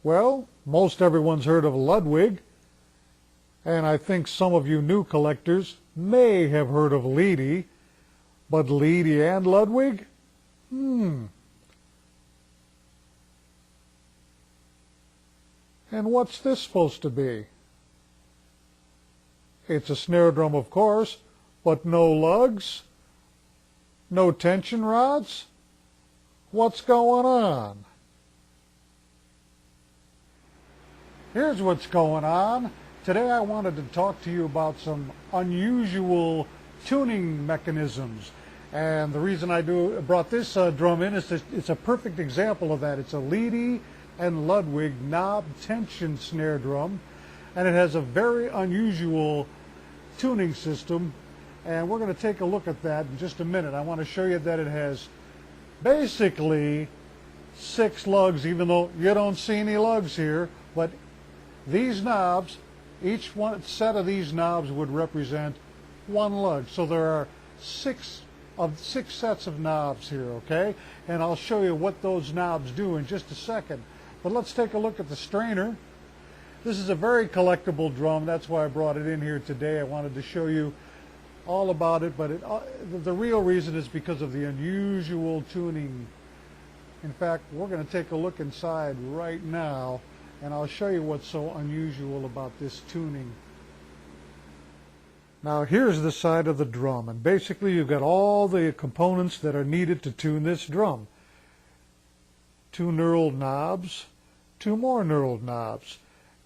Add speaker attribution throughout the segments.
Speaker 1: Well, most everyone's heard of Ludwig, and I think some of you new collectors may have heard of Leedy, but Leedy and Ludwig? And what's this supposed to be? It's a snare drum, of course, but no lugs? No tension rods? What's going on? Here's what's going on. Today I wanted to talk to you about some unusual tuning mechanisms. And the reason I brought this drum in is that it's a perfect example of that. It's a Leedy and Ludwig knob tension snare drum, and it has a very unusual tuning system, and we're going to take a look at that in just a minute. I want to show you that it has basically 6 lugs, even though you don't see any lugs here, but these knobs, each one set of these knobs would represent 1 lug. So there are 6 sets of knobs here, okay? And I'll show you what those knobs do in just a second. But let's take a look at the strainer. This is a very collectible drum. That's why I brought it in here today. I wanted to show you all about it, but the real reason is because of the unusual tuning. In fact, we're going to take a look inside right now, and I'll show you what's so unusual about this tuning. Now here's the side of the drum, and basically you've got all the components that are needed to tune this drum. 2 knurled knobs, 2 more knurled knobs.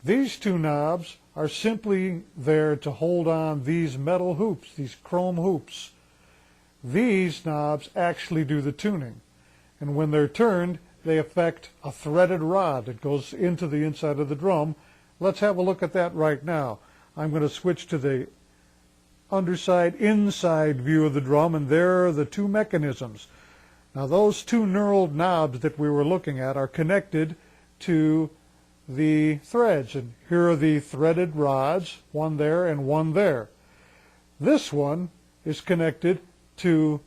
Speaker 1: These 2 knobs are simply there to hold on these metal hoops, these chrome hoops. These knobs actually do the tuning, and when they're turned, they affect a threaded rod that goes into the inside of the drum. Let's have a look at that right now. I'm going to switch to the underside inside view of the drum, and there are the 2 mechanisms. Now those 2 knurled knobs that we were looking at are connected to the threads, and here are the threaded rods, one there and one there. This one is connected to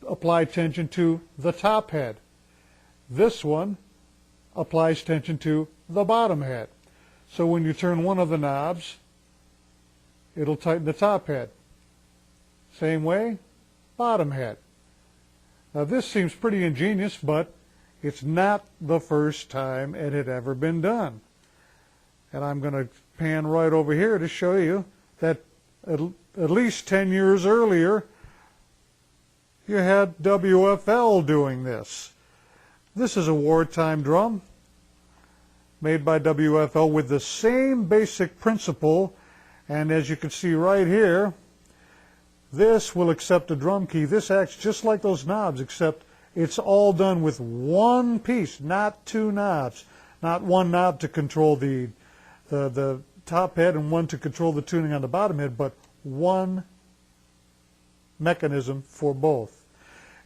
Speaker 1: apply tension to the top head. This one applies tension to the bottom head. So when you turn one of the knobs, it'll tighten the top head. Same way, bottom head. Now this seems pretty ingenious, but it's not the first time it had ever been done. And I'm going to pan right over here to show you that at least 10 years earlier, you had W.F.L doing this. This is a wartime drum made by W.F.L with the same basic principle, and as you can see right here, this will accept a drum key. This acts just like those knobs, except it's all done with 1 piece, not 2 knobs. Not 1 knob to control the top head and 1 to control the tuning on the bottom head, but 1 mechanism for both.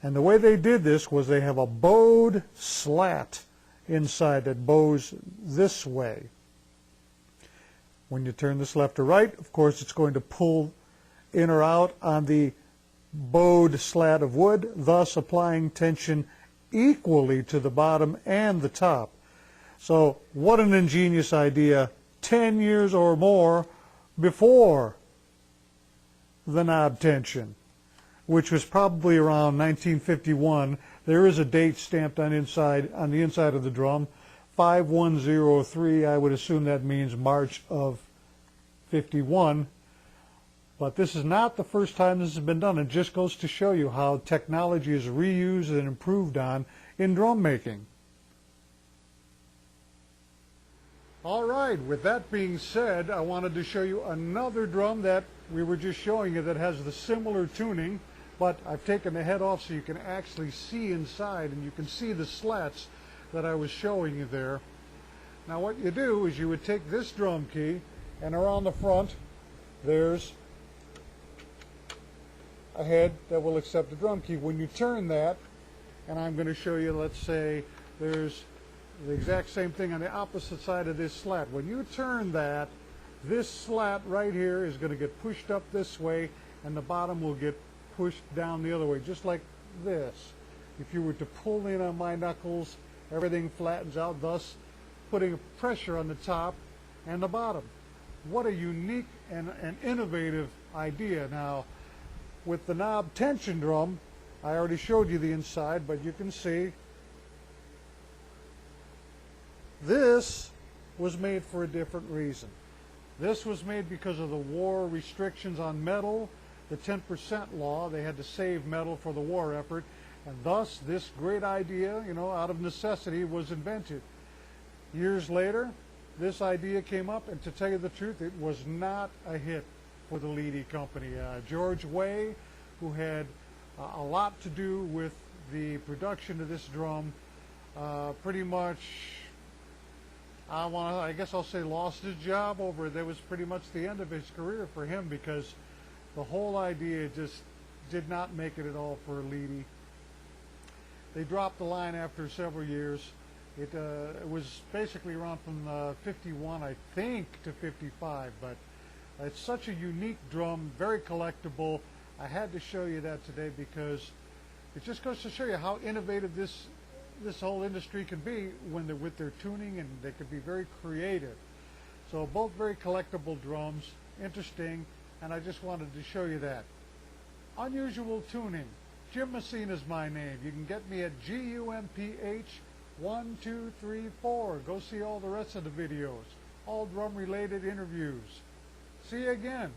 Speaker 1: And the way they did this was they have a bowed slat inside that bows this way. When you turn this left or right, of course, it's going to pull in or out on the bowed slat of wood, thus applying tension equally to the bottom and the top. So what an ingenious idea 10 years or more before the knob tension, which was probably around 1951. There is a date stamped on the inside of the drum, 5103. I would assume that means March of 51. But this is not the first time this has been done. It just goes to show you how technology is reused and improved on in drum making. All right, with that being said, I wanted to show you another drum that we were just showing you that has the similar tuning, but I've taken the head off so you can actually see inside, and you can see the slats that I was showing you there. Now what you do is you would take this drum key, and around the front there's a head that will accept the drum key. When you turn that, and I'm going to show you, let's say there's the exact same thing on the opposite side of this slat. When you turn that, this slat right here is going to get pushed up this way, and the bottom will get pushed down the other way, just like this. If you were to pull in on my knuckles, everything flattens out, thus putting pressure on the top and the bottom. What a unique and innovative idea. Now, with the knob tension drum, I already showed you the inside, but you can see this was made for a different reason. This was made because of the war restrictions on metal, the 10% law. They had to save metal for the war effort, and thus this great idea, out of necessity, was invented. Years later, this idea came up, and to tell you the truth, it was not a hit for the Leedy company. George WWII, who had a lot to do with the production of this drum, pretty much, I guess I'll say, lost his job over it. That was pretty much the end of his career for him, because the whole idea just did not make it at all for Leedy. They dropped the line after several years. It was basically around from 51, I think, to 55, but it's such a unique drum, very collectible. I had to show you that today because it just goes to show you how innovative this whole industry can be when they're with their tuning, and they can be very creative. So both very collectible drums, interesting, and I just wanted to show you that. Unusual tuning. Jim Messina is my name. You can get me at GUMPH1234. Go see all the rest of the videos, all drum related interviews. See you again.